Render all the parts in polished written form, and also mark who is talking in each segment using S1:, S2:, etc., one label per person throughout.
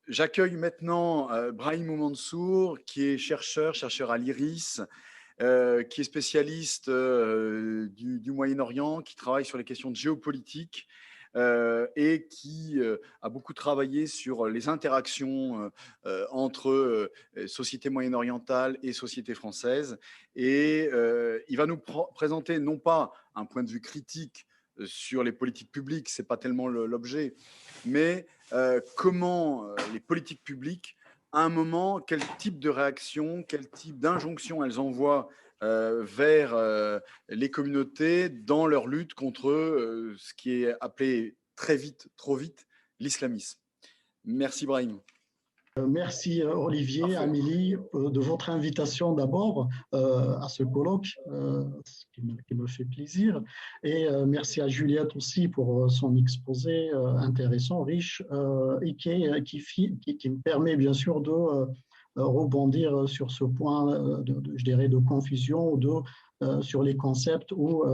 S1: J'accueille maintenant Brahim Mansour, qui est chercheur à l'IRIS, qui est spécialiste du Moyen-Orient, qui travaille sur les questions de géopolitique et qui a beaucoup travaillé sur les interactions entre société moyen-orientale et société française. Et il va nous présenter non pas un point de vue critique sur les politiques publiques, ce n'est pas tellement l'objet, mais comment les politiques publiques, à un moment, quel type de réaction, quel type d'injonction elles envoient vers les communautés dans leur lutte contre ce qui est appelé très vite, trop vite, l'islamisme. Merci Brahim.
S2: Merci Olivier,
S1: Parfait.
S2: Amélie, de votre invitation d'abord à ce colloque, qui me fait plaisir. Et merci à Juliette aussi pour son exposé intéressant, riche, et qui me permet bien sûr de rebondir sur ce point, je dirais, de confusion sur les concepts ou,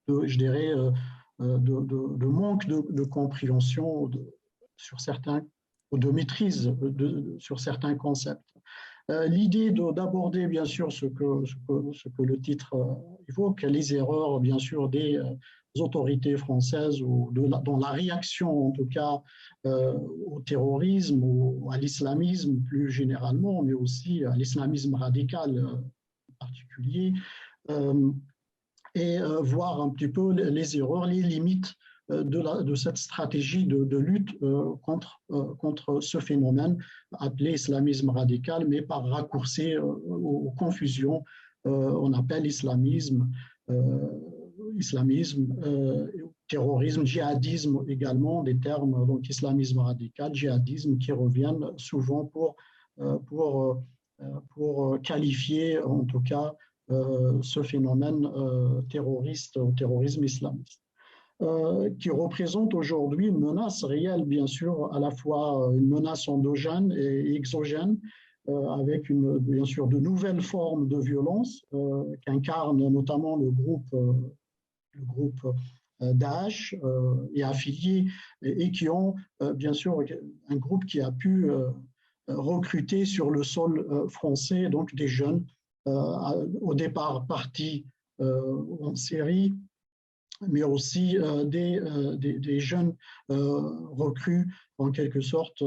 S2: je dirais, de manque de compréhension sur certains de maîtrise sur certains concepts. L'idée d'aborder, bien sûr, ce que le titre évoque, les erreurs, bien sûr, des autorités françaises ou dans la réaction, en tout cas, au terrorisme ou à l'islamisme plus généralement, mais aussi à l'islamisme radical en particulier, et voir un petit peu les erreurs, les limites de cette stratégie de lutte contre ce phénomène appelé islamisme radical, mais par raccourci aux confusions, on appelle islamisme, terrorisme, djihadisme également, des termes, donc islamisme radical, djihadisme, qui reviennent souvent pour qualifier en tout cas ce phénomène terroriste, au terrorisme islamiste. Qui représente aujourd'hui une menace réelle, bien sûr, à la fois une menace endogène et exogène, avec bien sûr de nouvelles formes de violence qu'incarne notamment le groupe Daesh et affiliés, et qui ont bien sûr un groupe qui a pu recruter sur le sol français donc des jeunes, au départ partis en Syrie, mais aussi des jeunes recrues, en quelque sorte,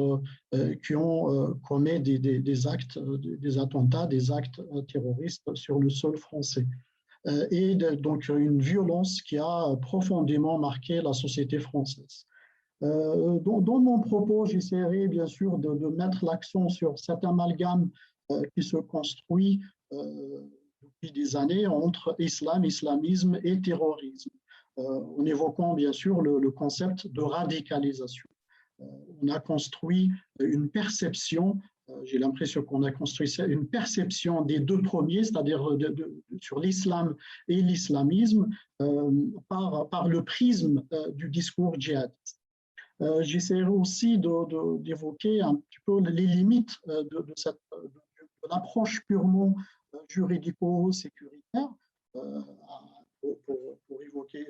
S2: qui ont commis des actes, des attentats, des actes terroristes sur le sol français. Et donc une violence qui a profondément marqué la société française. Dans mon propos, j'essaierai bien sûr de mettre l'accent sur cet amalgame qui se construit depuis des années entre islam, islamisme et terrorisme, en évoquant bien sûr le concept de radicalisation. On a construit une perception, j'ai l'impression qu'on a construit une perception des deux premiers, c'est-à-dire sur l'islam et l'islamisme, par le prisme du discours djihadiste. J'essaierai aussi d'évoquer un petit peu les limites de l'approche purement juridico-sécuritaire, pour évoquer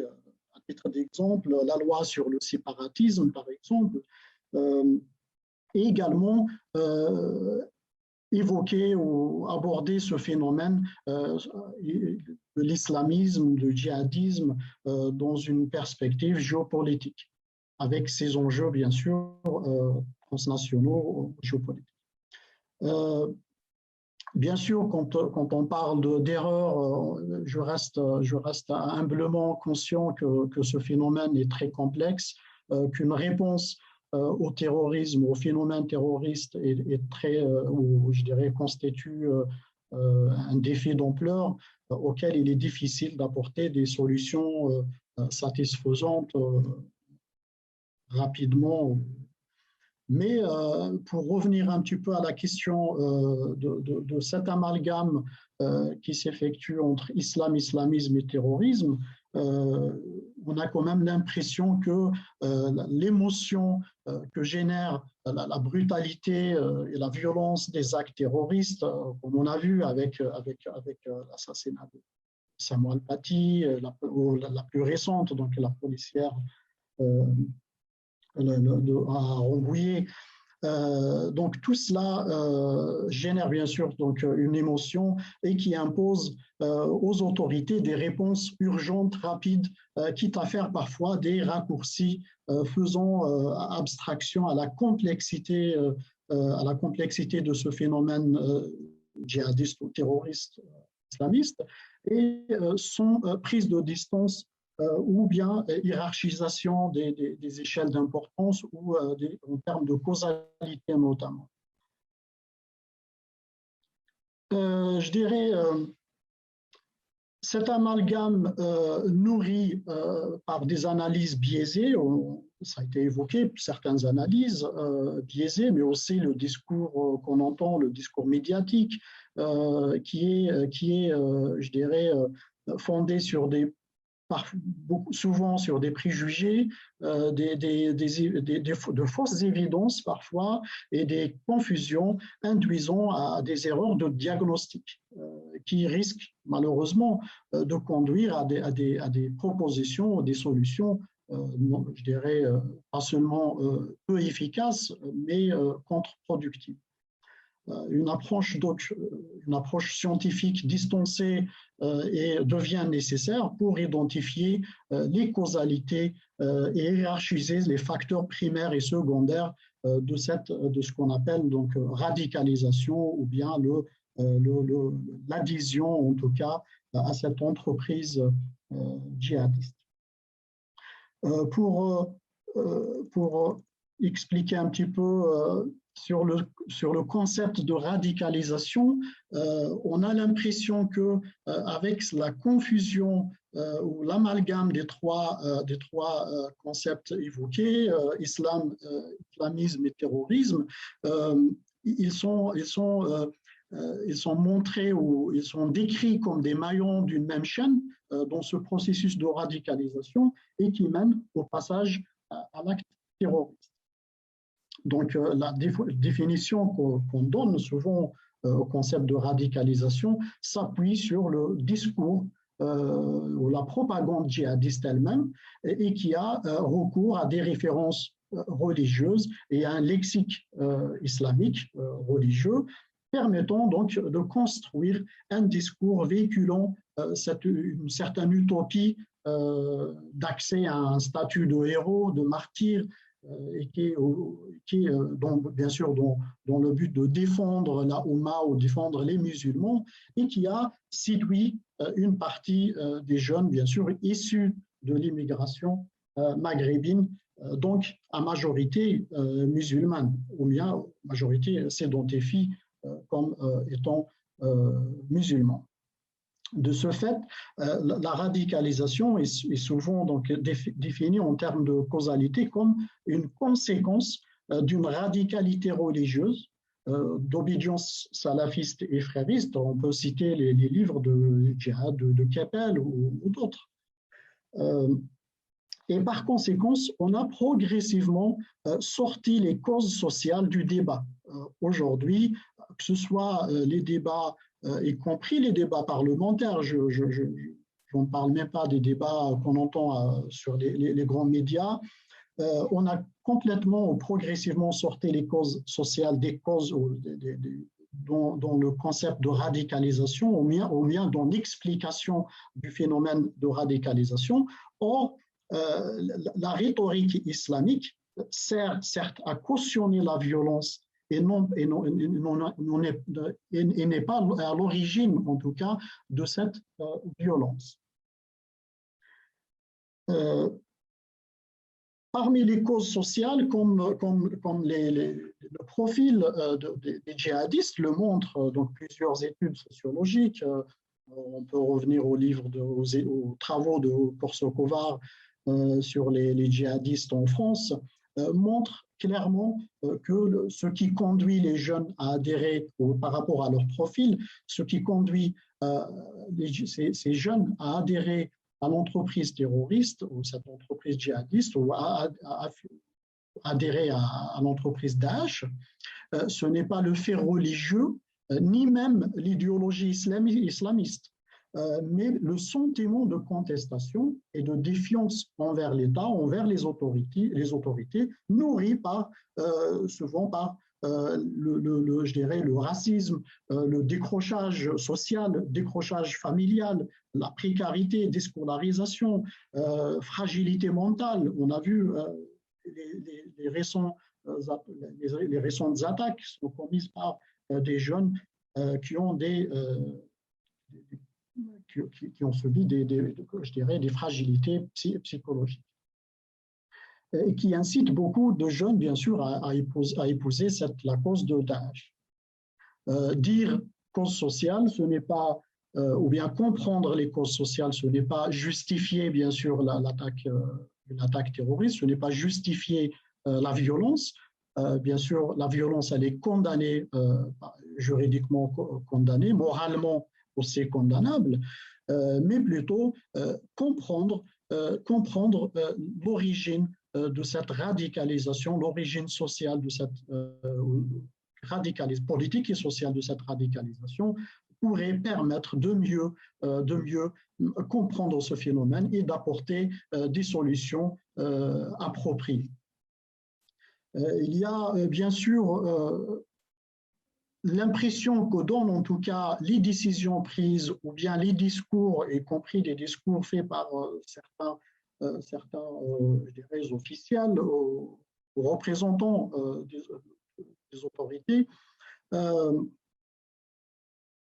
S2: à titre d'exemple la loi sur le séparatisme, par exemple, et également évoquer ou aborder ce phénomène de l'islamisme, du djihadisme dans une perspective géopolitique, avec ses enjeux, bien sûr, transnationaux, géopolitiques. Bien sûr, quand on parle d'erreur, je reste humblement conscient que ce phénomène est très complexe, qu'une réponse au terrorisme, au phénomène terroriste est très, ou je dirais, constitue un défi d'ampleur auquel il est difficile d'apporter des solutions satisfaisantes rapidement. Mais pour revenir un petit peu à la question de cet amalgame qui s'effectue entre islam, islamisme et terrorisme, on a quand même l'impression que l'émotion que génère la brutalité et la violence des actes terroristes, comme on a vu avec l'assassinat de Samuel Paty, la plus récente, donc la policière à Rambouillet, Donc tout cela génère bien sûr donc une émotion et qui impose aux autorités des réponses urgentes, rapides, quitte à faire parfois des raccourcis faisant abstraction à la complexité de ce phénomène djihadiste ou terroriste islamiste et sont prises de distance ou bien hiérarchisation des échelles d'importance ou en termes de causalité notamment. Je dirais cet amalgame nourri par des analyses biaisées, ça a été évoqué, certaines analyses biaisées, mais aussi le discours qu'on entend, le discours médiatique, qui est je dirais, fondé sur souvent sur des préjugés, de fausses évidences parfois et des confusions induisant à des erreurs de diagnostic qui risquent malheureusement de conduire à des propositions, des solutions, je dirais, pas seulement peu efficaces, mais contre-productives. Une approche scientifique distancée devient nécessaire pour identifier les causalités et hiérarchiser les facteurs primaires et secondaires de ce qu'on appelle donc radicalisation ou bien l'adhésion en tout cas à cette entreprise djihadiste. Pour expliquer un petit peu sur le concept de radicalisation, on a l'impression que avec la confusion ou l'amalgame des trois concepts évoqués, islamisme et terrorisme, ils sont montrés ou ils sont décrits comme des maillons d'une même chaîne dans ce processus de radicalisation et qui mène au passage à l'acte terroriste. Donc, la définition qu'on donne souvent au concept de radicalisation s'appuie sur le discours ou la propagande djihadiste elle-même et qui a recours à des références religieuses et à un lexique islamique religieux permettant donc de construire un discours véhiculant une certaine utopie d'accès à un statut de héros, de martyr, et qui est bien sûr dans le but de défendre la Oumma ou défendre les musulmans, et qui a séduit une partie des jeunes, bien sûr, issus de l'immigration maghrébine, donc à majorité musulmane, ou bien majorité s'identifie comme étant musulmans. De ce fait, la radicalisation est souvent donc définie en termes de causalité comme une conséquence d'une radicalité religieuse, d'obédience salafiste et frériste. On peut citer les livres de Djihad, de Keppel ou d'autres. Et par conséquent, on a progressivement sorti les causes sociales du débat. Aujourd'hui, que ce soit les débats, y compris les débats parlementaires, je ne parle même pas des débats qu'on entend sur les grands médias, on a complètement ou progressivement sorti les causes sociales des causes dans le concept de radicalisation, ou bien dans l'explication du phénomène de radicalisation. Or, la rhétorique islamique sert certes à cautionner la violence et n'est pas à l'origine, en tout cas, de cette violence. Parmi les causes sociales, comme le profil des djihadistes le montre, donc plusieurs études sociologiques, on peut revenir aux travaux de Korsokovar sur les djihadistes en France, montre clairement que ce qui conduit les jeunes à adhérer par rapport à leur profil, ce qui conduit ces jeunes à adhérer à l'entreprise terroriste ou cette entreprise djihadiste ou à adhérer à l'entreprise Daesh, ce n'est pas le fait religieux ni même l'idéologie islamiste. mais le sentiment de contestation et de défiance envers l'État, envers les autorités nourri souvent par je dirais, le racisme, le décrochage social, le décrochage familial, la précarité, déscolarisation, fragilité mentale. On a vu les récentes attaques sont commises par des jeunes qui ont qui ont subi je dirais, des fragilités psychologiques et qui incitent beaucoup de jeunes, bien sûr, à épouser la cause de Daesh. Dire cause sociale, ce n'est pas, ou bien comprendre les causes sociales, ce n'est pas justifier, bien sûr, l'attaque terroriste, ce n'est pas justifier la violence. Bien sûr, la violence, elle est condamnée, juridiquement condamnée, moralement aussi condamnable, mais plutôt comprendre l'origine de cette radicalisation, l'origine sociale de cette politique et sociale de cette radicalisation pourrait permettre de mieux comprendre ce phénomène et d'apporter des solutions appropriées. Il y a bien sûr l'impression que donnent en tout cas les décisions prises ou bien les discours, y compris des discours faits par certains je dirais, officiels ou représentants des autorités,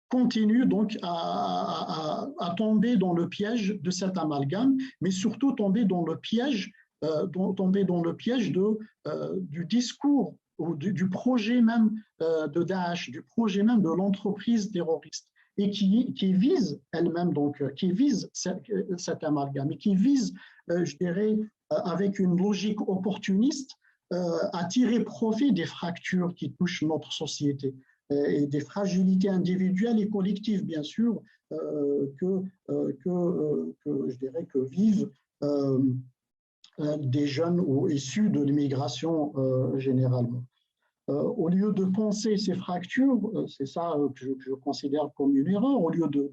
S2: continuent donc à tomber dans le piège de cet amalgame, mais surtout tomber dans le piège du discours ou du projet même de Daesh, du projet même de l'entreprise terroriste, et qui vise elle-même, donc, qui vise cet amalgame, et qui vise, je dirais, avec une logique opportuniste, à tirer profit des fractures qui touchent notre société et des fragilités individuelles et collectives, bien sûr, je dirais, que vivent des jeunes ou issus de l'immigration généralement. Au lieu de penser ces fractures, c'est ça que je considère comme une erreur, au lieu de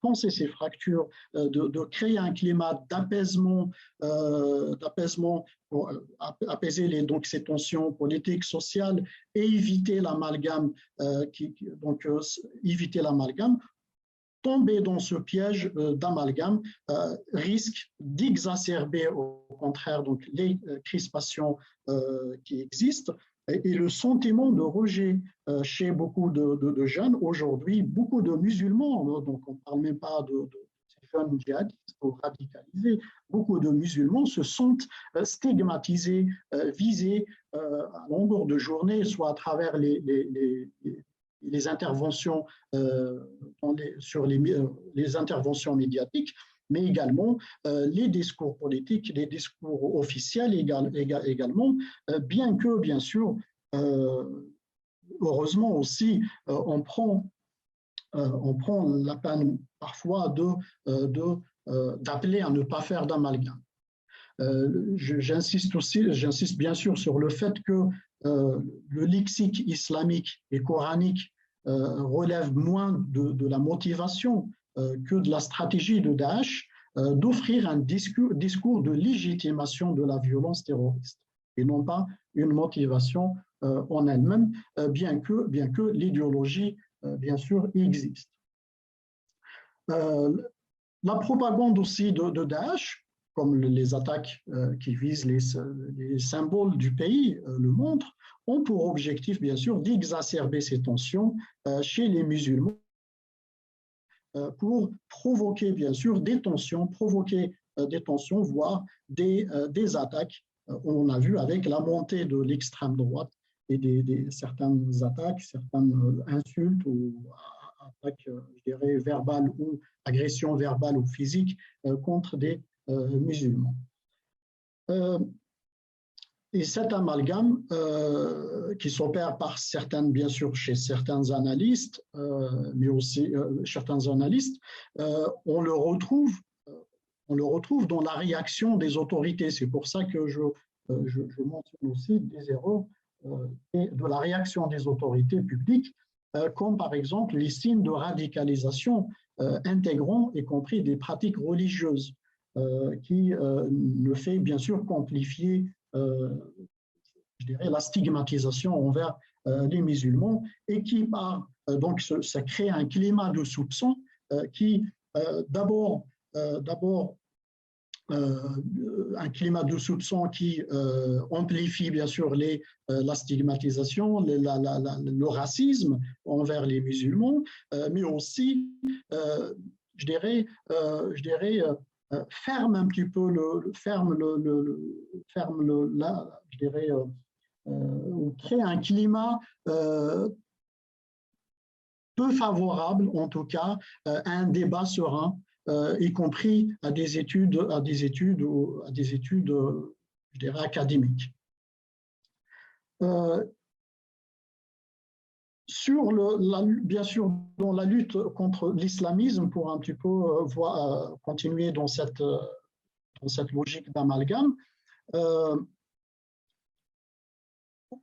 S2: penser ces fractures, de créer un climat d'apaisement, pour apaiser donc ces tensions politiques, sociales et éviter l'amalgame, éviter l'amalgame, tomber dans ce piège d'amalgame risque d'exacerber au contraire donc, les crispations qui existent et le sentiment de rejet chez beaucoup de jeunes. Aujourd'hui, beaucoup de musulmans, donc on ne parle même pas de ces jeunes djihadistes ou radicalisés, beaucoup de musulmans se sentent stigmatisés, visés à longueur de journée, soit à travers les interventions sur les interventions médiatiques, mais également les discours politiques, les discours officiels également, bien que, bien sûr, heureusement aussi, on prend la peine parfois d'appeler à ne pas faire d'amalgame. J'insiste bien sûr sur le fait que le lexique islamique et coranique relève moins de la motivation que de la stratégie de Daesh d'offrir un discours de légitimation de la violence terroriste et non pas une motivation en elle-même, bien que l'idéologie, bien sûr, existe. La propagande aussi de Daesh, comme les attaques qui visent les symboles du pays le montrent, ont pour objectif, bien sûr, d'exacerber ces tensions chez les musulmans pour provoquer, bien sûr, des tensions, voire des attaques. On a vu avec la montée de l'extrême droite et certaines attaques, certaines insultes ou attaques, je dirais, verbales ou agressions verbales ou physiques contre des musulmans. Et cet amalgame qui s'opère par bien sûr chez certains analystes, mais aussi certains analystes, on le retrouve dans la réaction des autorités. C'est pour ça que je mentionne aussi des erreurs et de la réaction des autorités publiques, comme par exemple les signes de radicalisation intégrant y compris des pratiques religieuses qui ne fait bien sûr qu'amplifier je dirais, la stigmatisation envers les musulmans et qui, donc, ça crée un climat de soupçon qui, d'abord, un climat de soupçon qui amplifie bien sûr la stigmatisation, le racisme envers les musulmans, mais aussi, je dirais, ferme un petit peu je dirais, ou crée un climat peu favorable, en tout cas, à un débat serein, y compris à des études, je dirais, académiques. Bien sûr, dans la lutte contre l'islamisme, pour un petit peu continuer dans cette logique d'amalgame,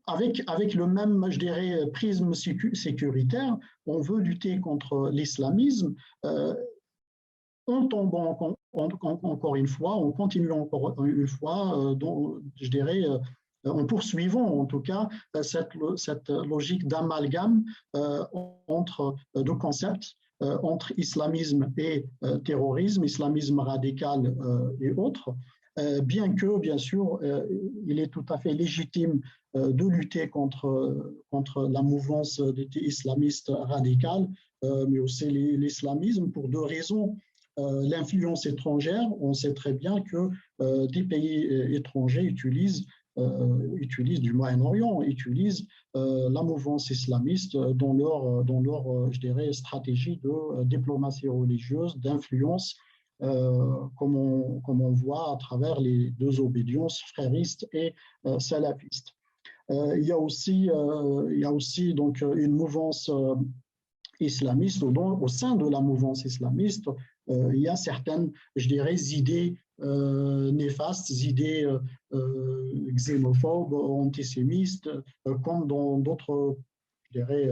S2: avec le même, je dirais, prisme sécuritaire, on veut lutter contre l'islamisme en tombant encore une fois, en continuant encore une fois, je dirais, en poursuivant en tout cas cette logique d'amalgame entre deux concepts, entre islamisme et terrorisme, islamisme radical et autres. Bien que, bien sûr, il est tout à fait légitime de lutter contre la mouvance islamiste radicale, mais aussi l'islamisme pour deux raisons. L'influence étrangère, on sait très bien que des pays étrangers utilisent du Moyen-Orient, utilisent la mouvance islamiste dans leur je dirais, stratégie de diplomatie religieuse, d'influence, comme on voit à travers les deux obédiences fréristes et salafistes. Il y a aussi donc une mouvance islamiste, au sein de la mouvance islamiste, il y a certaines, je dirais, idées néfastes, idées xénophobes, antisémites, comme dans d'autres, je dirais,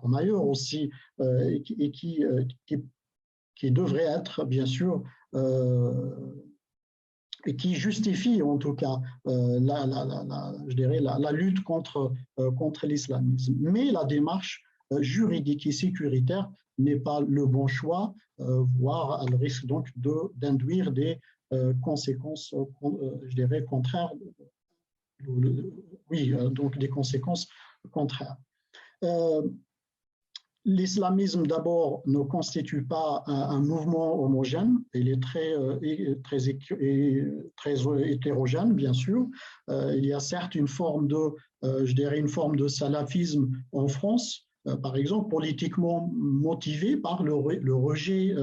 S2: comme ailleurs aussi, et qui devraient être, bien sûr, et qui justifient en tout cas je dirais, la lutte contre l'islamisme. Mais la démarche juridique et sécuritaire n'est pas le bon choix, voire elle risque donc d'induire des conséquences, je dirais, contraires. Oui, donc des conséquences contraires. L'islamisme, d'abord, ne constitue pas un mouvement homogène, il est très hétérogène, bien sûr. Il y a certes une forme je dirais, une forme de salafisme en France, par exemple, politiquement motivé par le rejet,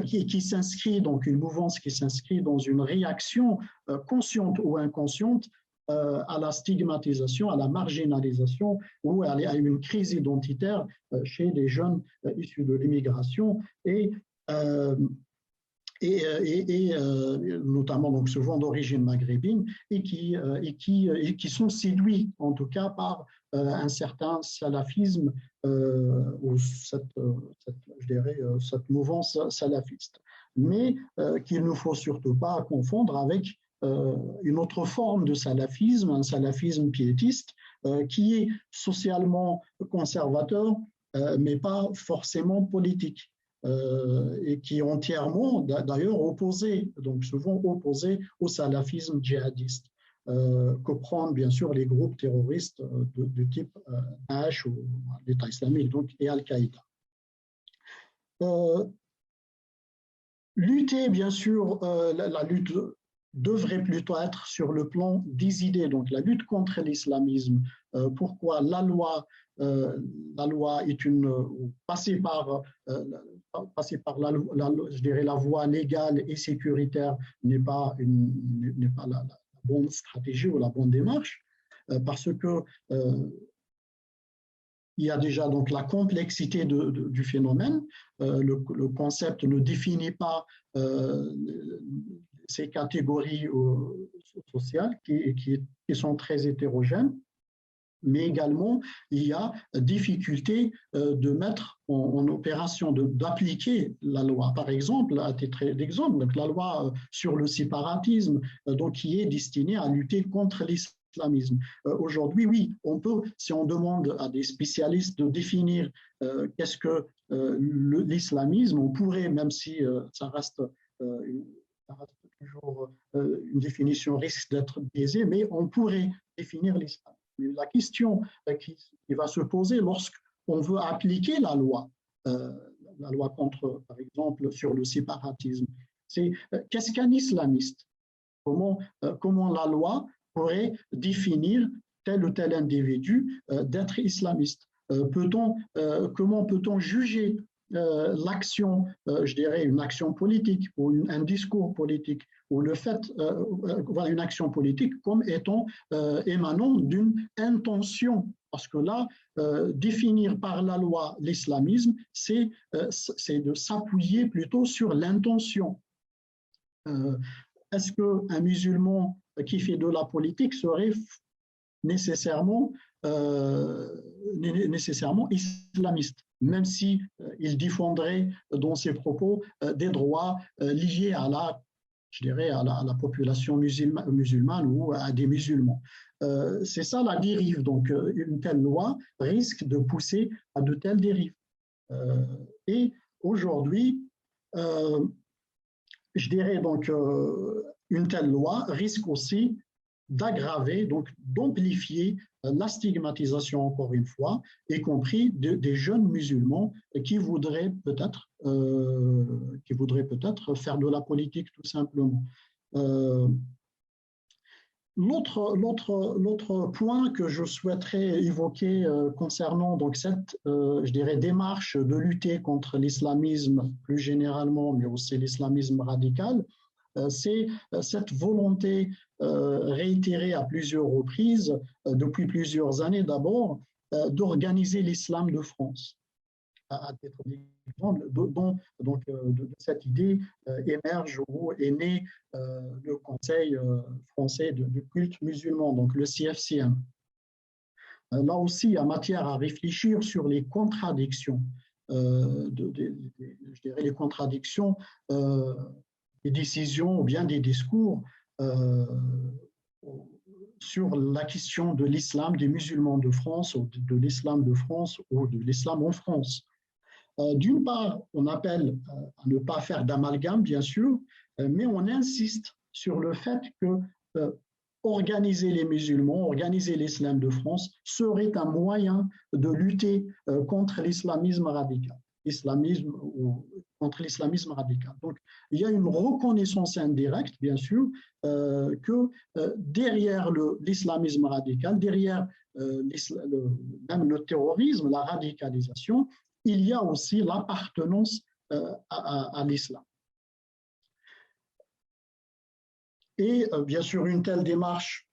S2: qui s'inscrit, donc une mouvance qui s'inscrit dans une réaction consciente ou inconsciente à la stigmatisation, à la marginalisation ou à une crise identitaire chez les jeunes issus de l'immigration et notamment donc souvent d'origine maghrébine et qui sont séduits en tout cas par un certain salafisme ou je dirais, cette mouvance salafiste. Mais qu'il ne faut surtout pas confondre avec une autre forme de salafisme, un salafisme piétiste, qui est socialement conservateur, mais pas forcément politique, et qui est entièrement d'ailleurs opposé, donc souvent opposé au salafisme djihadiste, que prennent bien sûr les groupes terroristes du type Daesh ou l'État islamique donc, et Al-Qaïda. Lutter, bien sûr, la lutte devrait plutôt être sur le plan des idées, donc la lutte contre l'islamisme. Pourquoi la loi est passée par je dirais la voie légale et sécuritaire n'est pas la bonne stratégie ou la bonne démarche, parce que il y a déjà donc la complexité du phénomène. Le concept ne définit pas ces catégories sociales qui sont très hétérogènes. mais également il y a difficulté de mettre en opération, d'appliquer la loi. Par exemple, à titre d'exemple, la loi sur le séparatisme, donc qui est destinée à lutter contre l'islamisme. Aujourd'hui, oui, on peut, si on demande à des spécialistes de définir qu'est-ce que l'islamisme, on pourrait, même si ça reste toujours une définition risque d'être biaisée, mais on pourrait définir l'islam. Mais la question qui va se poser lorsqu'on veut appliquer la loi contre, par exemple, sur le séparatisme, c'est qu'est-ce qu'un islamiste? Comment la loi pourrait définir tel ou tel individu d'être islamiste? Comment peut-on juger l'action, je dirais une action politique ou un discours politique, ou le fait, une action politique comme étant émanant d'une intention. Parce que là, définir par la loi l'islamisme, c'est de s'appuyer plutôt sur l'intention. Est-ce qu'un musulman qui fait de la politique serait nécessairement islamiste, même si il défendrait dans ses propos des droits liés à la population musulmane ou à des musulmans. C'est ça la dérive. Donc, une telle loi risque de pousser à de telles dérives. Et aujourd'hui, je dirais donc, une telle loi risque aussi d'aggraver, donc d'amplifier la stigmatisation, encore une fois, y compris des jeunes musulmans qui voudraient peut-être faire de la politique tout simplement. L'autre point que je souhaiterais évoquer concernant donc cette, je dirais, démarche de lutter contre l'islamisme plus généralement, mais aussi l'islamisme radical, c'est cette volonté réitérée à plusieurs reprises, depuis plusieurs années d'abord, d'organiser l'islam de France. À titre d'exemple, de cette idée émerge ou est né le Conseil français du culte musulman, donc le CFCM. Là aussi, il y a matière à réfléchir sur les contradictions, je dirais les contradictions des décisions ou bien des discours sur la question de l'islam des musulmans de France, ou de l'islam de France, ou de l'islam en France. D'une part, on appelle à ne pas faire d'amalgame, bien sûr, mais on insiste sur le fait que organiser les musulmans, organiser l'islam de France serait un moyen de lutter contre l'islamisme radical. Contre l'islamisme radical. Donc, il y a une reconnaissance indirecte, bien sûr, que derrière l'islamisme radical, derrière même le terrorisme, la radicalisation, il y a aussi l'appartenance à l'islam. Et bien sûr, une telle démarche,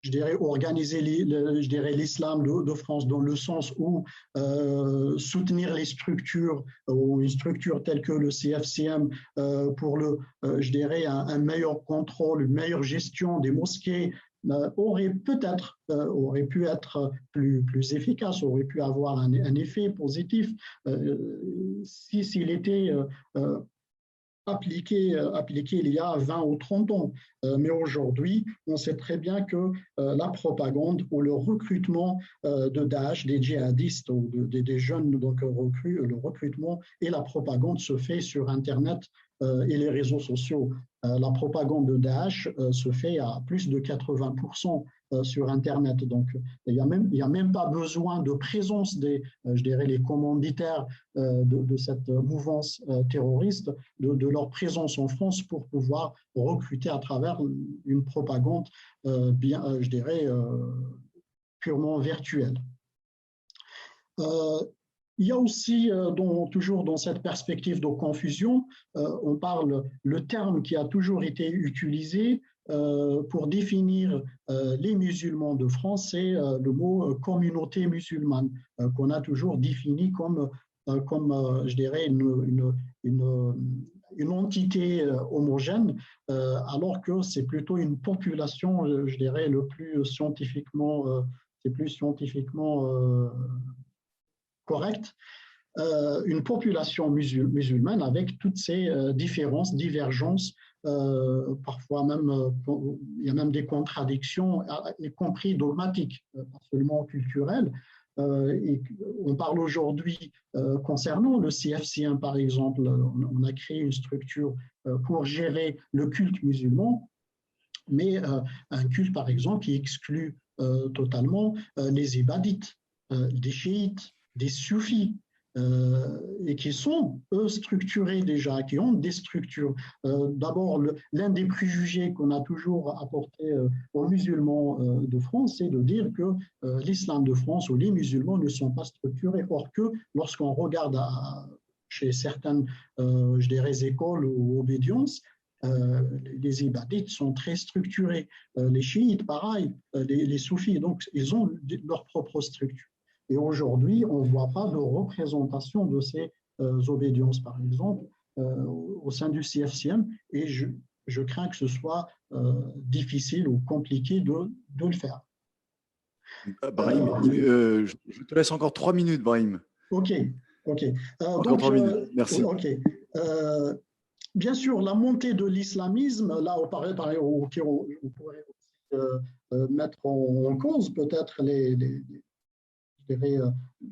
S2: je dirais, organiser l'islam de France dans le sens où soutenir les structures, ou une structure telle que le CFCM pour je dirais, un meilleur contrôle, une meilleure gestion des mosquées, aurait pu être plus efficace, aurait pu avoir un effet positif s'il était appliqué il y a 20 ou 30 ans. Mais aujourd'hui, on sait très bien que la propagande ou le recrutement de Daesh, des djihadistes ou des jeunes donc recrues, le recrutement et la propagande se fait sur Internet et les réseaux sociaux. La propagande de Daesh se fait à plus de 80% sur Internet. Donc, il n'y a même pas besoin de présence je dirais, les commanditaires de cette mouvance terroriste, de leur présence en France pour pouvoir recruter à travers une propagande, je dirais, purement virtuelle. Il y a aussi, toujours dans cette perspective de confusion, on parle, le terme qui a toujours été utilisé pour définir les musulmans de France, c'est le mot communauté musulmane, qu'on a toujours défini comme je dirais, une entité homogène, alors que c'est plutôt une population, je dirais, c'est plus scientifiquement correct, une population musulmane avec toutes ces différences, divergences, parfois même, il y a même des contradictions, y compris dogmatiques, pas seulement culturelles. Et on parle aujourd'hui concernant le CFCM, par exemple, on a créé une structure pour gérer le culte musulman, mais un culte, par exemple, qui exclut totalement les ibadites, des chiites, des soufis, et qui sont, eux, structurés déjà, qui ont des structures. D'abord, l'un des préjugés qu'on a toujours apporté aux musulmans de France, c'est de dire que l'islam de France ou les musulmans ne sont pas structurés. Or que, lorsqu'on regarde chez certaines, je dirais, écoles ou obédiences, les ibadites sont très structurés. Les chiites, pareil, les soufis, donc ils ont leur propre structure. Et aujourd'hui, on ne voit pas de représentation de ces obédiences, par exemple, au sein du CFCM, et je crains que ce soit difficile ou compliqué de le faire.
S1: Brahim, je te laisse encore 3 minutes, Brahim.
S2: OK.
S1: Encore
S2: Donc,
S1: 3 minutes, merci.
S2: OK. Bien sûr, la montée de l'islamisme, là, on pourrait aussi mettre en cause peut-être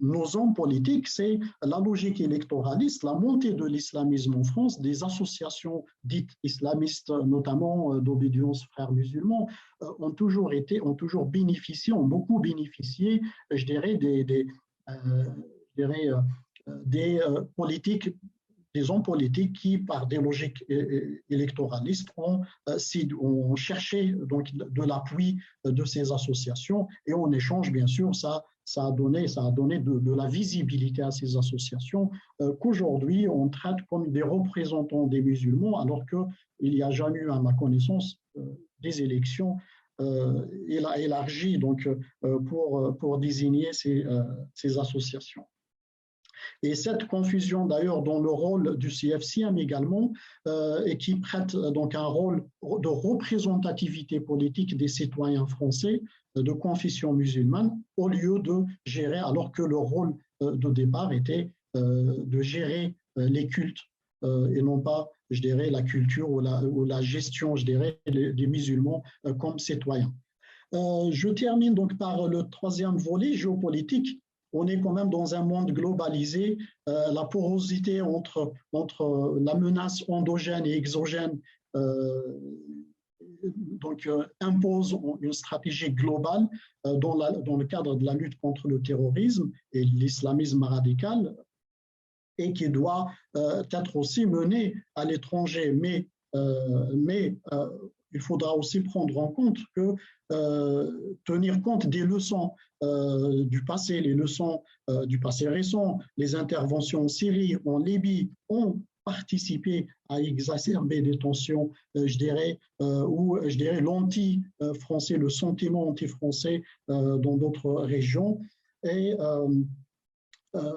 S2: nos hommes politiques, c'est la logique électoraliste, la montée de l'islamisme en France, des associations dites islamistes, notamment d'obédience frères musulmans, ont toujours bénéficié, ont beaucoup bénéficié, je dirais, des politiques, des hommes politiques qui, par des logiques électoralistes, ont cherché donc de l'appui de ces associations, et en échange, bien sûr, ça a donné de la visibilité à ces associations qu'aujourd'hui on traite comme des représentants des musulmans, alors qu'il n'y a jamais eu, à ma connaissance, des élections élargies donc, pour désigner ces associations. Et cette confusion d'ailleurs dans le rôle du CFCM également, et qui prête donc un rôle de représentativité politique des citoyens français de confession musulmane, au lieu de gérer, alors que le rôle de départ était de gérer les cultes et non pas, je dirais, la culture ou la gestion, je dirais, des musulmans comme citoyens. Je termine donc par le troisième volet, géopolitique. On est quand même dans un monde globalisé. La porosité entre la menace endogène et exogène impose une stratégie globale dans le cadre de la lutte contre le terrorisme et l'islamisme radical, et qui doit être aussi menée à l'étranger. Mais il faudra aussi prendre en compte que tenir compte des leçons du passé, les leçons du passé récent, les interventions en Syrie, en Libye ont participé à exacerber des tensions, je dirais, ou je dirais l'anti-français, le sentiment anti-français dans d'autres régions. Et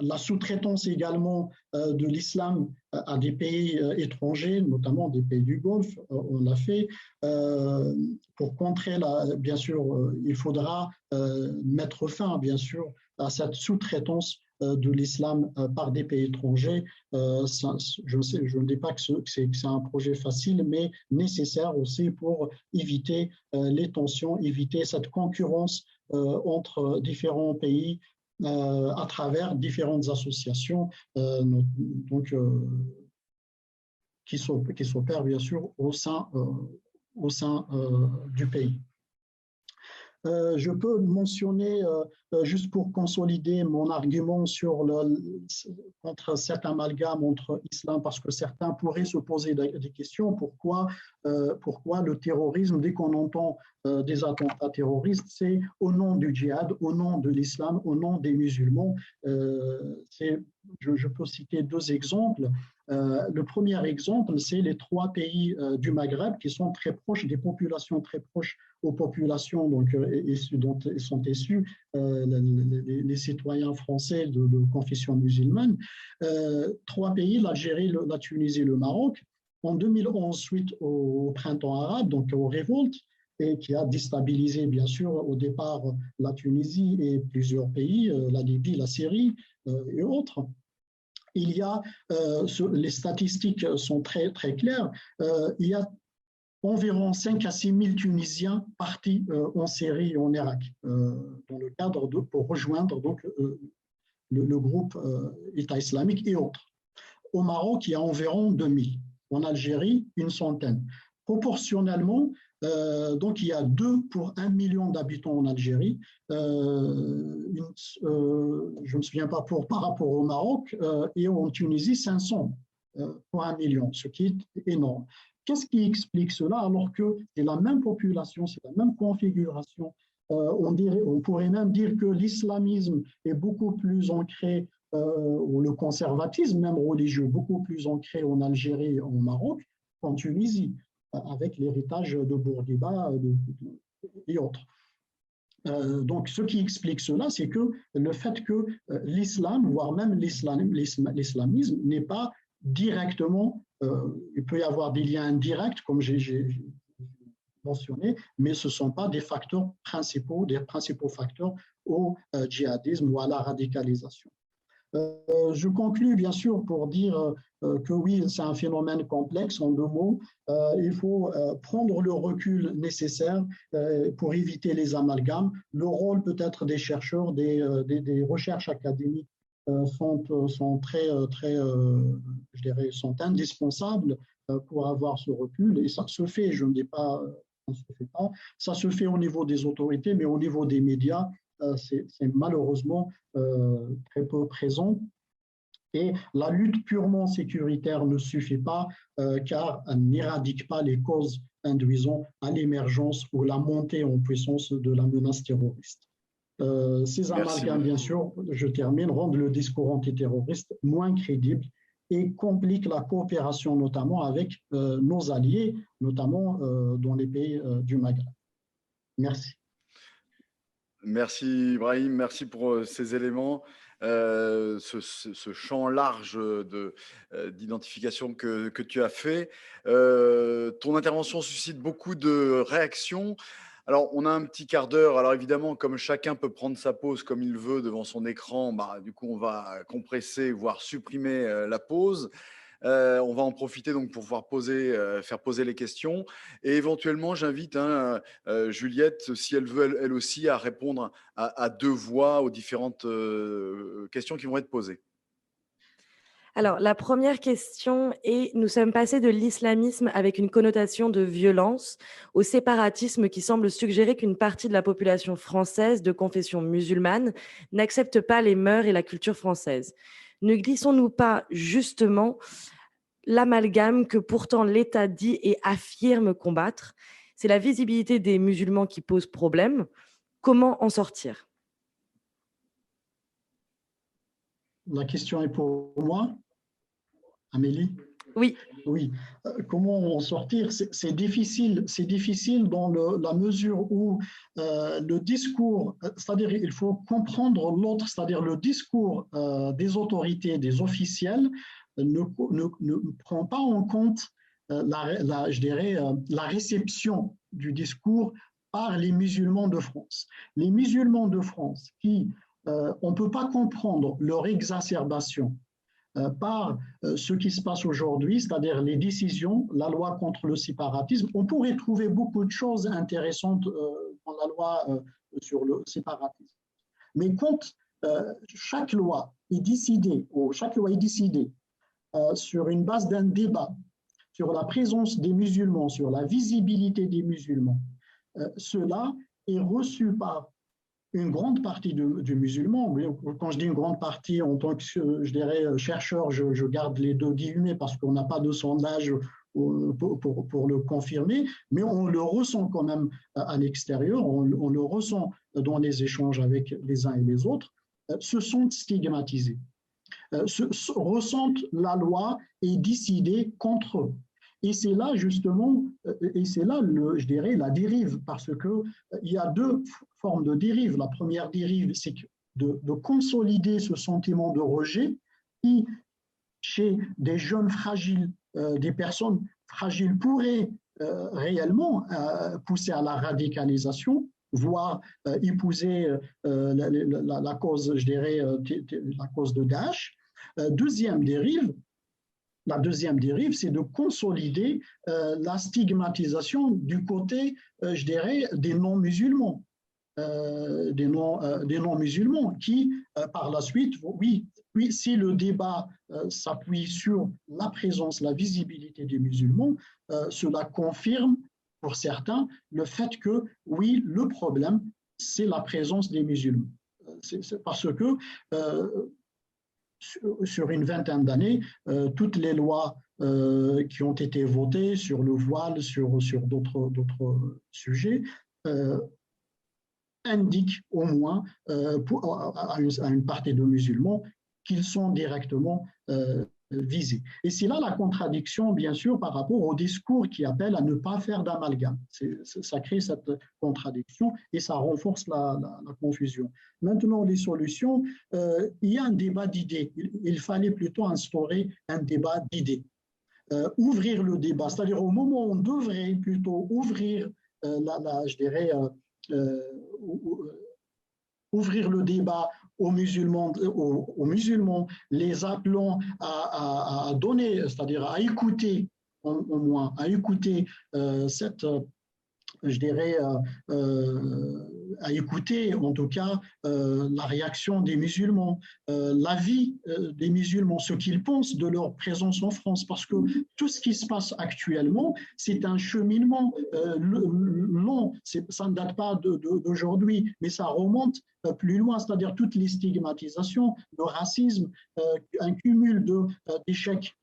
S2: la sous-traitance également de l'islam à des pays étrangers, notamment des pays du Golfe, on l'a fait. Pour contrer, bien sûr, il faudra mettre fin, bien sûr, à cette sous-traitance de l'islam par des pays étrangers. Je ne dis pas que c'est un projet facile, mais nécessaire aussi pour éviter les tensions, éviter cette concurrence entre différents pays à travers différentes associations qui s'opèrent bien sûr au sein du pays. Je peux mentionner, juste pour consolider mon argument contre cet amalgame entre islam, parce que certains pourraient se poser des questions. Pourquoi le terrorisme, dès qu'on entend des attentats terroristes, c'est au nom du djihad, au nom de l'islam, au nom des musulmans. Je peux citer deux exemples. Le premier exemple, c'est les 3 pays du Maghreb qui sont très proches, des populations très proches aux populations dont sont issus les citoyens français de confession musulmane. 3 pays, l'Algérie, la Tunisie et le Maroc, en 2011, suite au printemps arabe, donc aux révoltes, et qui a déstabilisé, bien sûr, au départ la Tunisie et plusieurs pays, la Libye, la Syrie et autres. Il y a, les statistiques sont très, très claires, il y a environ 5 à 6 000 Tunisiens partis en Syrie et en Irak, dans le cadre pour rejoindre donc, le groupe État islamique et autres. Au Maroc, il y a environ 2 000. En Algérie, une centaine. Proportionnellement, donc il y a 2 pour 1 million d'habitants en Algérie. Je ne me souviens pas par rapport au Maroc, et en Tunisie, 500 pour 1 million, ce qui est énorme. Qu'est-ce qui explique cela alors que c'est la même population, c'est la même configuration? On pourrait même dire que l'islamisme est beaucoup plus ancré, ou le conservatisme même religieux, beaucoup plus ancré en Algérie et au Maroc qu'en Tunisie, avec l'héritage de Bourguiba et autres. Donc, ce qui explique cela, c'est que le fait que l'islam, voire même l'islamisme, n'est pas directement, il peut y avoir des liens indirects, comme j'ai mentionné, mais ce ne sont pas des facteurs principaux, des principaux facteurs au djihadisme ou à la radicalisation. Je conclus bien sûr pour dire que oui, c'est un phénomène complexe en 2 mots. Il faut prendre le recul nécessaire pour éviter les amalgames. Le rôle peut-être des chercheurs, des recherches académiques sont très, je dirais, sont indispensables pour avoir ce recul. Et ça se fait, je ne dis pas, ça ne se fait pas. Ça se fait au niveau des autorités, mais au niveau des médias, c'est malheureusement très peu présent. Et la lutte purement sécuritaire ne suffit pas car elle n'éradique pas les causes induisant à l'émergence ou la montée en puissance de la menace terroriste. Ces amalgames, bien sûr, je termine, rendent le discours antiterroriste moins crédible et compliquent la coopération notamment avec nos alliés, notamment dans les pays du Maghreb. Merci.
S1: Merci Ibrahim, merci pour ces éléments, ce champ large d'identification que tu as fait. Ton intervention suscite beaucoup de réactions. Alors, on a un petit quart d'heure. Alors, évidemment, comme chacun peut prendre sa pause comme il veut devant son écran, bah, du coup, on va compresser, voire supprimer la pause. On va en profiter donc pour pouvoir faire poser les questions. Et éventuellement, j'invite Juliette, si elle veut, elle aussi, à répondre à 2 voix aux différentes questions qui vont être posées.
S3: Alors, la première question est, nous sommes passés de l'islamisme avec une connotation de violence au séparatisme qui semble suggérer qu'une partie de la population française de confession musulmane n'accepte pas les mœurs et la culture française. Ne glissons-nous pas justement l'amalgame que pourtant l'État dit et affirme combattre? C'est la visibilité des musulmans qui pose problème. Comment en sortir?
S2: La question est pour moi, Amélie?
S3: Oui.
S2: Oui. Comment en sortir? C'est difficile dans la mesure où le discours, c'est-à-dire il faut comprendre l'autre, c'est-à-dire le discours des autorités, des officiels, ne prend pas en compte je dirais, la réception du discours par les musulmans de France. Les musulmans de France on ne peut pas comprendre leur exacerbation par ce qui se passe aujourd'hui, c'est-à-dire les décisions, la loi contre le séparatisme. On pourrait trouver beaucoup de choses intéressantes dans la loi sur le séparatisme. Mais quand chaque loi est décidée, sur une base d'un débat, sur la présence des musulmans, sur la visibilité des musulmans, cela est reçu par une grande partie du musulman. Quand je dis une grande partie, en tant que, je dirais, chercheur, je garde les 2 guillemets parce qu'on n'a pas de sondage pour le confirmer, mais on le ressent quand même à l'extérieur, on le ressent dans les échanges avec les uns et les autres, se sont stigmatisés, ressentent la loi et décident contre eux. Et c'est là justement, je dirais, la dérive, parce qu'il y a 2 formes de dérive. La première dérive, c'est de consolider ce sentiment de rejet qui, chez des jeunes fragiles des personnes fragiles pourraient réellement pousser à la radicalisation, voire épouser la cause, je dirais, la cause de Daesh. Deuxième dérive, la deuxième dérive, c'est de consolider la stigmatisation du côté, je dirais, des non-musulmans. Des non-musulmans qui, par la suite, oui, si le débat s'appuie sur la présence, la visibilité des musulmans, cela confirme pour certains le fait que, oui, le problème, c'est la présence des musulmans. C'est parce que sur une vingtaine d'années, toutes les lois qui ont été votées sur le voile, sur d'autres sujets, indiquent au moins à une partie de musulmans qu'ils sont directement visés. Et c'est là la contradiction, bien sûr, par rapport au discours qui appelle à ne pas faire d'amalgame. Ça crée cette contradiction et ça renforce la confusion. Maintenant, les solutions, il y a un débat d'idées. Il fallait plutôt instaurer un débat d'idées. Ouvrir le débat, c'est-à-dire au moment où on devrait plutôt ouvrir, je dirais, ouvrir le débat aux musulmans, les appelant à donner, c'est-à-dire à écouter, au moins, à écouter cette, je dirais, à écouter en tout cas la réaction des musulmans, l'avis des musulmans, ce qu'ils pensent de leur présence en France, parce que tout ce qui se passe actuellement, c'est un cheminement long, ça ne date pas d'aujourd'hui, mais ça remonte plus loin, c'est-à-dire toutes les stigmatisations, le racisme, un cumul d'échecs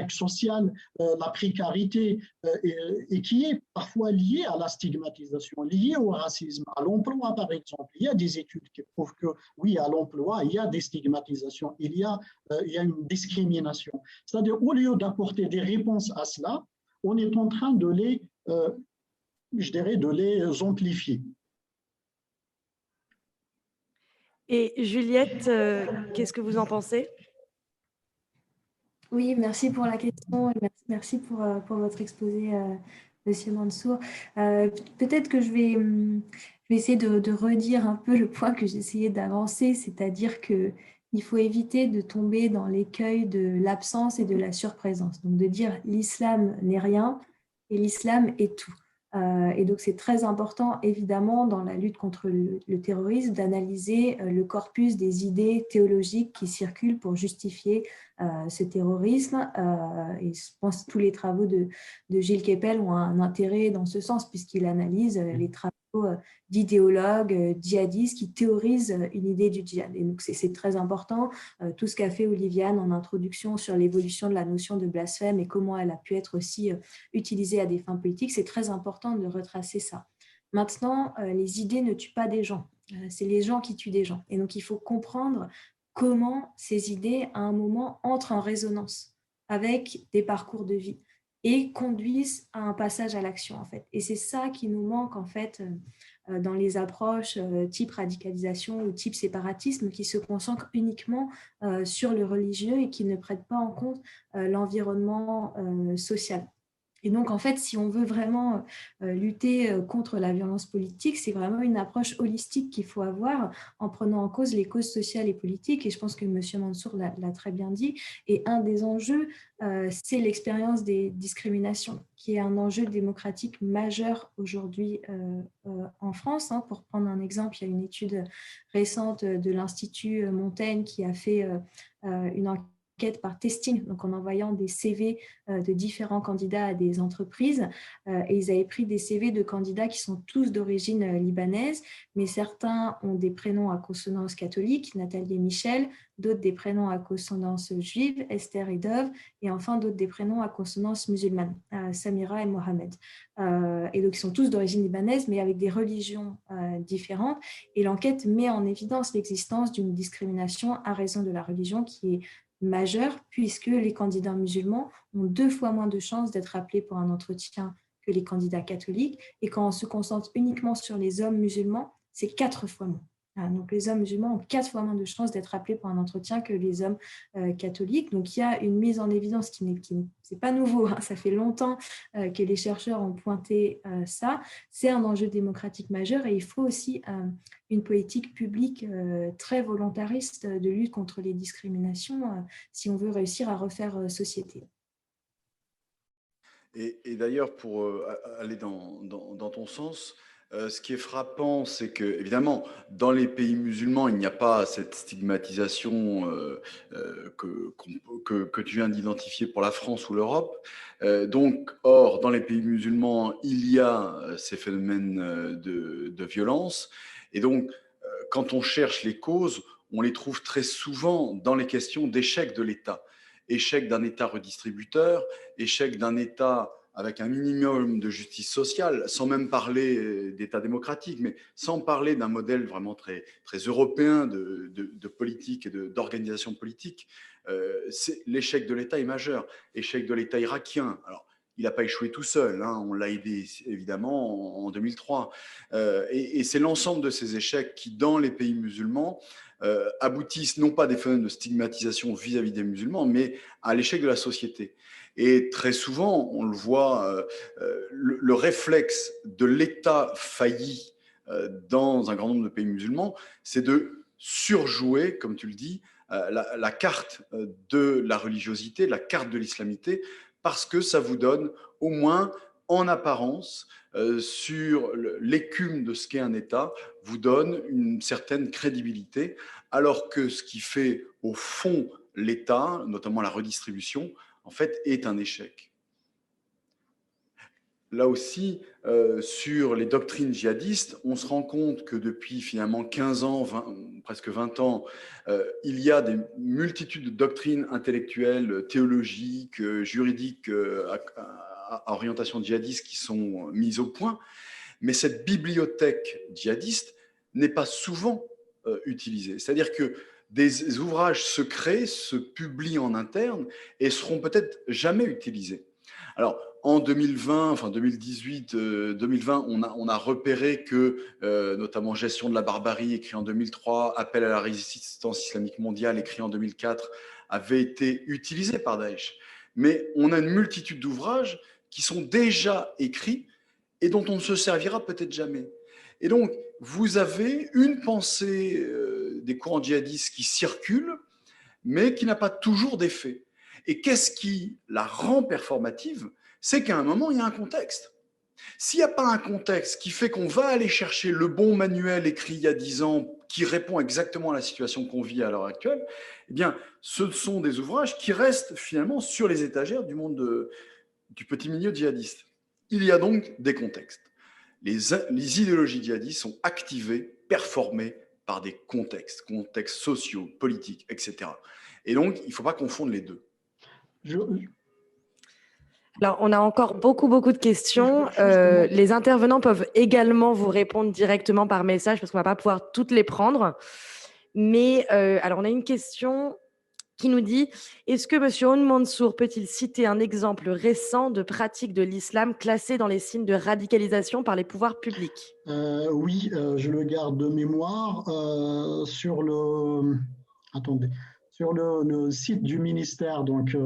S2: social, la précarité, et qui est parfois lié à la stigmatisation, lié au racisme, à l'emploi par exemple. Il y a des études qui prouvent que oui, à l'emploi, il y a des stigmatisations, il y a une discrimination. C'est-à-dire, au lieu d'apporter des réponses à cela, on est en train de les, je dirais, de les amplifier.
S3: Et Juliette, qu'est-ce que vous en pensez?
S4: Oui, merci pour la question et merci pour votre exposé, Monsieur Mansour. Peut-être que je vais essayer de redire un peu le point que j'essayais d'avancer, c'est-à-dire qu'il faut éviter de tomber dans l'écueil de l'absence et de la surprésence. Donc de dire l'islam n'est rien et l'islam est tout. Et donc, c'est très important, évidemment, dans la lutte contre le terrorisme, d'analyser le corpus des idées théologiques qui circulent pour justifier ce terrorisme. Et je pense que tous les travaux de Gilles Kepel ont un intérêt dans ce sens, puisqu'il analyse les travaux d'idéologues djihadistes qui théorisent une idée du djihad. Et donc, c'est très important. Tout ce qu'a fait Oliviane en introduction sur l'évolution de la notion de blasphème et comment elle a pu être aussi utilisée à des fins politiques, c'est très important de retracer ça. Maintenant, les idées ne tuent pas des gens. C'est les gens qui tuent des gens. Et donc, il faut comprendre comment ces idées, à un moment, entrent en résonance avec des parcours de vie et conduisent à un passage à l'action, en fait. Et c'est ça qui nous manque, en fait, dans les approches type radicalisation ou type séparatisme, qui se concentrent uniquement sur le religieux et qui ne prêtent pas en compte l'environnement social. Et donc, en fait, si on veut vraiment lutter contre la violence politique, c'est vraiment une approche holistique qu'il faut avoir en prenant en cause les causes sociales et politiques. Et je pense que M. Mansour l'a très bien dit. Et un des enjeux, c'est l'expérience des discriminations, qui est un enjeu démocratique majeur aujourd'hui en France. Pour prendre un exemple, il y a une étude récente de l'Institut Montaigne qui a fait une enquête par testing, donc en envoyant des CV de différents candidats à des entreprises, et ils avaient pris des CV de candidats qui sont tous d'origine libanaise, mais certains ont des prénoms à consonance catholique, Nathalie et Michel, d'autres des prénoms à consonance juive, Esther et Dove, et enfin d'autres des prénoms à consonance musulmane, Samira et Mohamed. Et donc ils sont tous d'origine libanaise, mais avec des religions différentes, et l'enquête met en évidence l'existence d'une discrimination à raison de la religion qui est majeure, puisque les candidats musulmans ont 2 fois moins de chances d'être appelés pour un entretien que les candidats catholiques, et quand on se concentre uniquement sur les hommes musulmans, c'est 4 fois moins. Donc, les hommes musulmans ont 4 fois moins de chances d'être appelés pour un entretien que les hommes catholiques. Donc, il y a une mise en évidence c'est pas nouveau, hein, ça fait longtemps que les chercheurs ont pointé ça. C'est un enjeu démocratique majeur et il faut aussi une politique publique très volontariste de lutte contre les discriminations si on veut réussir à refaire société.
S1: Et d'ailleurs, pour aller dans ton sens, ce qui est frappant, c'est que, évidemment, dans les pays musulmans, il n'y a pas cette stigmatisation que tu viens d'identifier pour la France ou l'Europe. Or, dans les pays musulmans, il y a ces phénomènes de violence. Et donc, quand on cherche les causes, on les trouve très souvent dans les questions d'échec de l'État. Échec d'un État redistributeur, échec d'un État avec un minimum de justice sociale, sans même parler d'État démocratique, mais sans parler d'un modèle vraiment très, très européen de politique et d'organisation politique. L'échec de l'État est majeur. Échec de l'État irakien. Alors, il n'a pas échoué tout seul, hein, on l'a aidé évidemment en 2003. Et c'est l'ensemble de ces échecs qui, dans les pays musulmans, aboutissent non pas à des phénomènes de stigmatisation vis-à-vis des musulmans, mais à l'échec de la société. Et très souvent, on le voit, le réflexe de l'État failli dans un grand nombre de pays musulmans, c'est de surjouer, comme tu le dis, la carte de la religiosité, la carte de l'islamité, parce que ça vous donne au moins en apparence, sur l'écume de ce qu'est un État, vous donne une certaine crédibilité, alors que ce qui fait au fond l'État, notamment la redistribution, en fait, est un échec. Là aussi, sur les doctrines djihadistes, on se rend compte que depuis finalement 15 ans, presque 20 ans, il y a des multitudes de doctrines intellectuelles, théologiques, juridiques, à orientation djihadiste qui sont mises au point. Mais cette bibliothèque djihadiste n'est pas souvent utilisée. C'est-à-dire que des ouvrages secrets se publient en interne et seront peut-être jamais utilisés. Alors, en 2020, enfin 2018, 2020, on a repéré que, notamment Gestion de la barbarie, écrit en 2003, Appel à la résistance islamique mondiale, écrit en 2004, avait été utilisé par Daesh. Mais on a une multitude d'ouvrages qui sont déjà écrits et dont on ne se servira peut-être jamais. Et donc, vous avez une pensée des courants djihadistes qui circule, mais qui n'a pas toujours d'effet. Et qu'est-ce qui la rend performative? C'est qu'à un moment, il y a un contexte. S'il n'y a pas un contexte qui fait qu'on va aller chercher le bon manuel écrit il y a 10 ans qui répond exactement à la situation qu'on vit à l'heure actuelle, eh bien, ce sont des ouvrages qui restent finalement sur les étagères du monde du petit milieu djihadiste. Il y a donc des contextes. Les idéologies djihadistes sont activées, performées par des contextes sociaux, politiques, etc. Et donc, il ne faut pas confondre les deux.
S3: Alors, on a encore beaucoup de questions. Les intervenants peuvent également vous répondre directement par message parce qu'on ne va pas pouvoir toutes les prendre. Mais alors, on a une question qui nous dit « Est-ce que M. Aoun Mansour peut-il citer un exemple récent de pratique de l'islam classée dans les signes de radicalisation par les pouvoirs publics ?»
S2: Oui, je le garde de mémoire. Sur le site du ministère, donc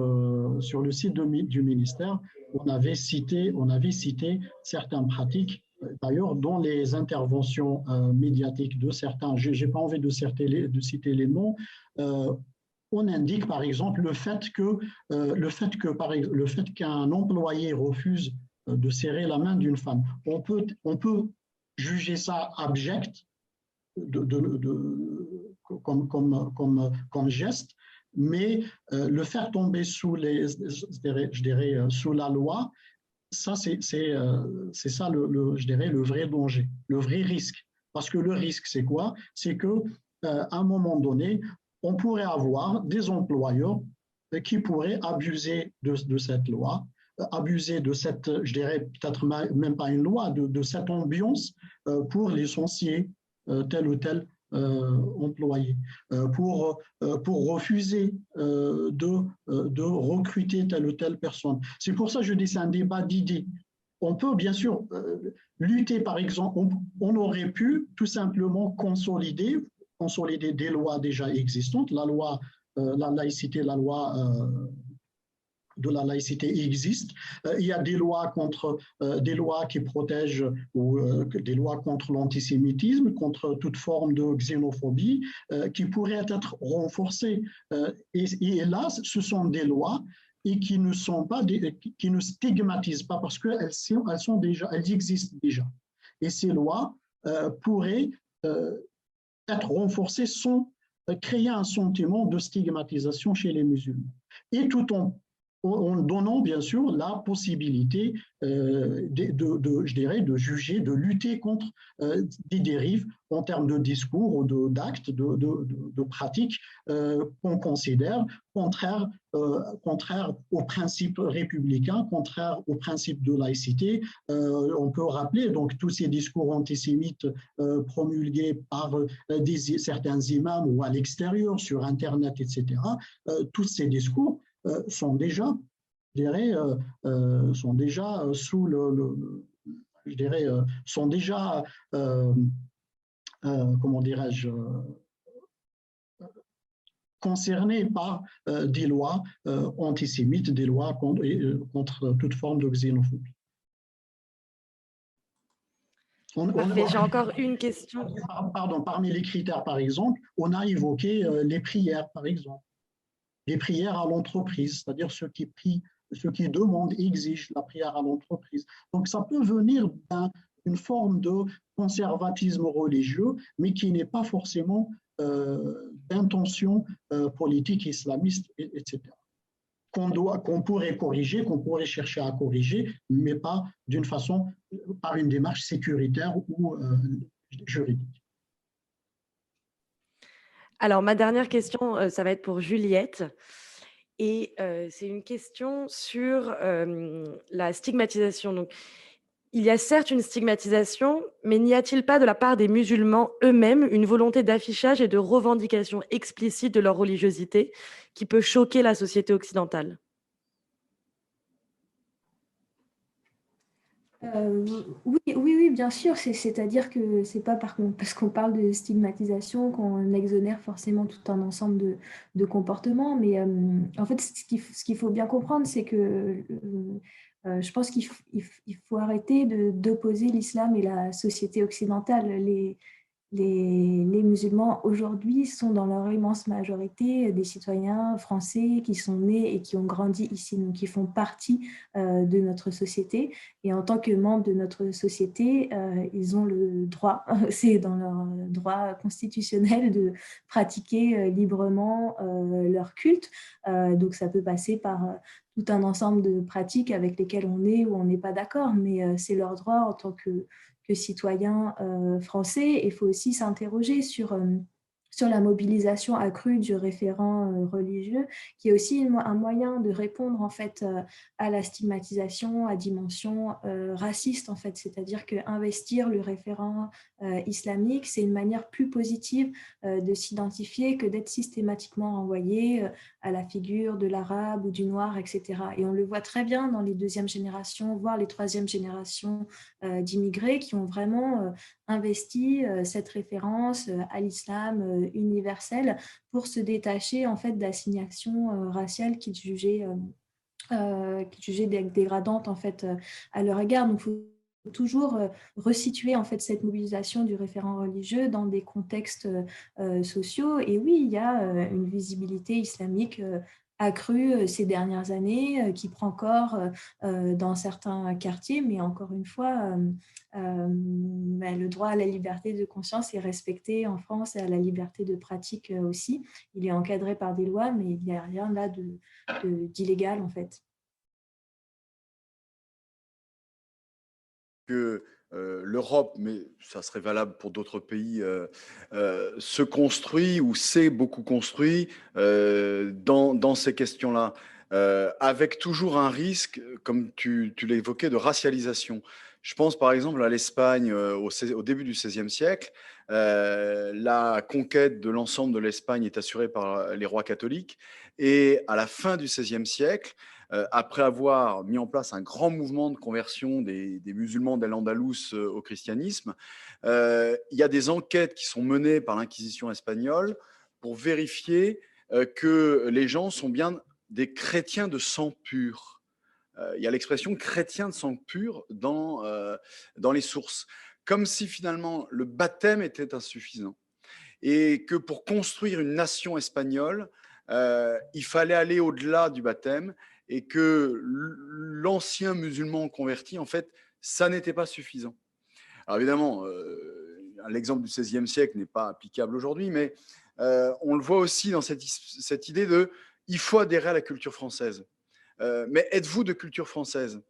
S2: sur le site du ministère, on avait cité certaines pratiques, d'ailleurs, dont les interventions médiatiques de certains, je n'ai pas envie de citer les noms, on indique par exemple le fait qu'un employé refuse de serrer la main d'une femme. On peut juger ça abject comme geste, mais le faire tomber sous la loi, ça c'est ça je dirais le vrai danger, le vrai risque. Parce que le risque c'est quoi? C'est que à un moment donné, on pourrait avoir des employeurs qui pourraient abuser de cette loi, abuser de cette, je dirais peut-être même pas une loi, de cette ambiance pour licencier tel ou tel employé, pour refuser de recruter telle ou telle personne. C'est pour ça que je dis c'est un débat d'idées. on peut bien sûr lutter, par exemple, on aurait pu tout simplement consolider des lois déjà existantes. La loi, la laïcité, la loi de la laïcité existe. Il y a des lois qui protègent ou des lois contre l'antisémitisme, contre toute forme de xénophobie, qui pourraient être renforcées. Et là, ce sont des lois et qui ne sont pas, qui ne stigmatisent pas parce elles existent déjà. Et ces lois pourraient être renforcées sans créer un sentiment de stigmatisation chez les musulmans. Et tout en donnant bien sûr la possibilité je dirais, de juger, de lutter contre des dérives en termes de discours ou d'actes, de pratiques qu'on considère contraires aux principes républicains, contraires aux principes de laïcité. On peut rappeler donc tous ces discours antisémites promulgués par certains imams ou à l'extérieur, sur Internet, etc. Tous ces discours sont déjà, je dirais, sous je dirais, sont déjà, comment dirais-je, concernés par des lois antisémites, des lois contre toute forme de xénophobie.
S3: Parfait, j'ai encore une question.
S2: Pardon, parmi les critères, par exemple, on a évoqué les prières, par exemple. Les prières à l'entreprise, c'est-à-dire ceux qui demandent et exigent la prière à l'entreprise. Donc ça peut venir d'une forme de conservatisme religieux, mais qui n'est pas forcément d'intention politique islamiste, etc. Qu'on pourrait corriger, qu'on pourrait chercher à corriger, mais pas par une démarche sécuritaire ou juridique.
S3: Alors, ma dernière question, ça va être pour Juliette. Et c'est une question sur la stigmatisation. Donc, il y a certes une stigmatisation, mais n'y a-t-il pas de la part des musulmans eux-mêmes une volonté d'affichage et de revendication explicite de leur religiosité qui peut choquer la société occidentale ?
S4: Oui, bien sûr. C'est-à-dire que c'est pas parce qu'on parle de stigmatisation qu'on exonère forcément tout un ensemble de comportements. Mais en fait, ce qu'il faut bien comprendre, c'est que je pense qu'il faut arrêter d'opposer l'islam et la société occidentale. Les musulmans aujourd'hui sont dans leur immense majorité des citoyens français qui sont nés et qui ont grandi ici, donc qui font partie de notre société. Et en tant que membres de notre société, ils ont le droit, c'est dans leur droit constitutionnel de pratiquer librement leur culte. Donc ça peut passer par tout un ensemble de pratiques avec lesquelles on est ou on n'est pas d'accord, mais c'est leur droit en tant que citoyens français. Il faut aussi s'interroger sur la mobilisation accrue du référent religieux, qui est aussi un moyen de répondre en fait à la stigmatisation à dimension raciste en fait, c'est-à-dire que investir le référent islamique, c'est une manière plus positive de s'identifier que d'être systématiquement renvoyé à la figure de l'arabe ou du noir, etc. Et on le voit très bien dans les deuxièmes générations, voire les troisièmes générations d'immigrés qui ont vraiment investi cette référence à l'islam universel pour se détacher en fait d'assignations raciales qu'ils jugeaient dégradantes en fait à leur égard. Donc, il faut toujours resituer en fait cette mobilisation du référent religieux dans des contextes sociaux. Et oui, il y a une visibilité islamique accrue ces dernières années, qui prend corps dans certains quartiers, mais encore une fois, le droit à la liberté de conscience est respecté en France et à la liberté de pratique aussi. Il est encadré par des lois, mais il n'y a rien là d'illégal en fait.
S1: Que l'Europe, mais ça serait valable pour d'autres pays, se construit ou s'est beaucoup construit dans ces questions-là, avec toujours un risque, comme tu l'évoquais, de racialisation. Je pense par exemple à l'Espagne au début du XVIe siècle. La conquête de l'ensemble de l'Espagne est assurée par les rois catholiques. Et à la fin du XVIe siècle, après avoir mis en place un grand mouvement de conversion des musulmans d'Al-Andalus au christianisme. Il y a des enquêtes qui sont menées par l'Inquisition espagnole pour vérifier que les gens sont bien des chrétiens de sang pur. Il y a l'expression chrétien de sang pur dans les sources, comme si finalement le baptême était insuffisant et que pour construire une nation espagnole, il fallait aller au-delà du baptême et que l'ancien musulman converti, en fait, ça n'était pas suffisant. Alors évidemment, l'exemple du XVIe siècle n'est pas applicable aujourd'hui, mais on le voit aussi dans cette idée de il faut adhérer à la culture française. Mais êtes-vous de culture française?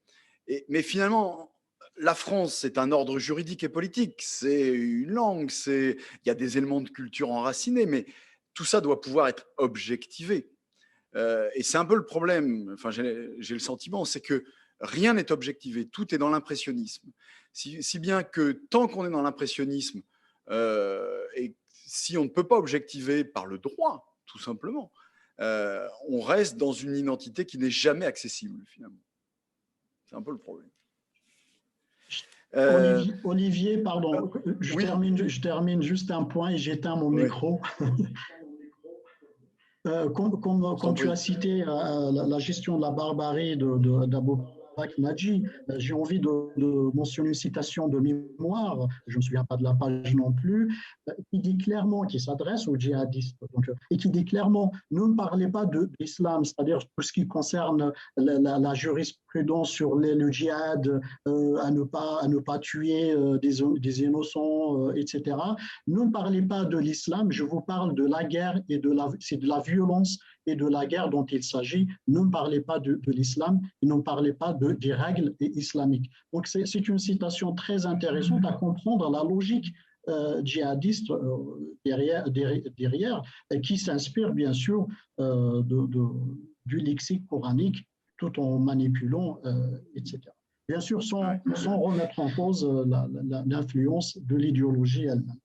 S1: Mais finalement, la France, c'est un ordre juridique et politique, c'est une langue, il y a des éléments de culture enracinés, mais tout ça doit pouvoir être objectivé. Et c'est un peu le problème, enfin, j'ai le sentiment, c'est que rien n'est objectivé, tout est dans l'impressionnisme. Si bien que tant qu'on est dans l'impressionnisme, et si on ne peut pas objectiver par le droit, tout simplement, on reste dans une identité qui n'est jamais accessible, finalement. C'est un peu le problème.
S2: Olivier, pardon, je termine juste un point et j'éteins mon micro. Comme tu as cité la gestion de la barbarie d'Abou Bakr Naji, j'ai envie de mentionner une citation de mémoire, je ne me souviens pas de la page non plus, qui dit clairement, qui s'adresse aux djihadistes, et qui dit clairement, ne parlez pas de l'islam, c'est-à-dire tout ce qui concerne la jurisprudence sur le djihad, à ne pas tuer des innocents, etc. Ne parlez pas de l'islam, je vous parle de la guerre et c'est de la violence et de la guerre dont il s'agit. Ne parlez pas de l'islam et ne parlez pas des règles islamiques. Donc c'est une citation très intéressante à comprendre la logique djihadiste derrière qui s'inspire bien sûr du lexique coranique tout en manipulant, etc. Bien sûr, sans remettre en cause l'influence de l'idéologie elle-même.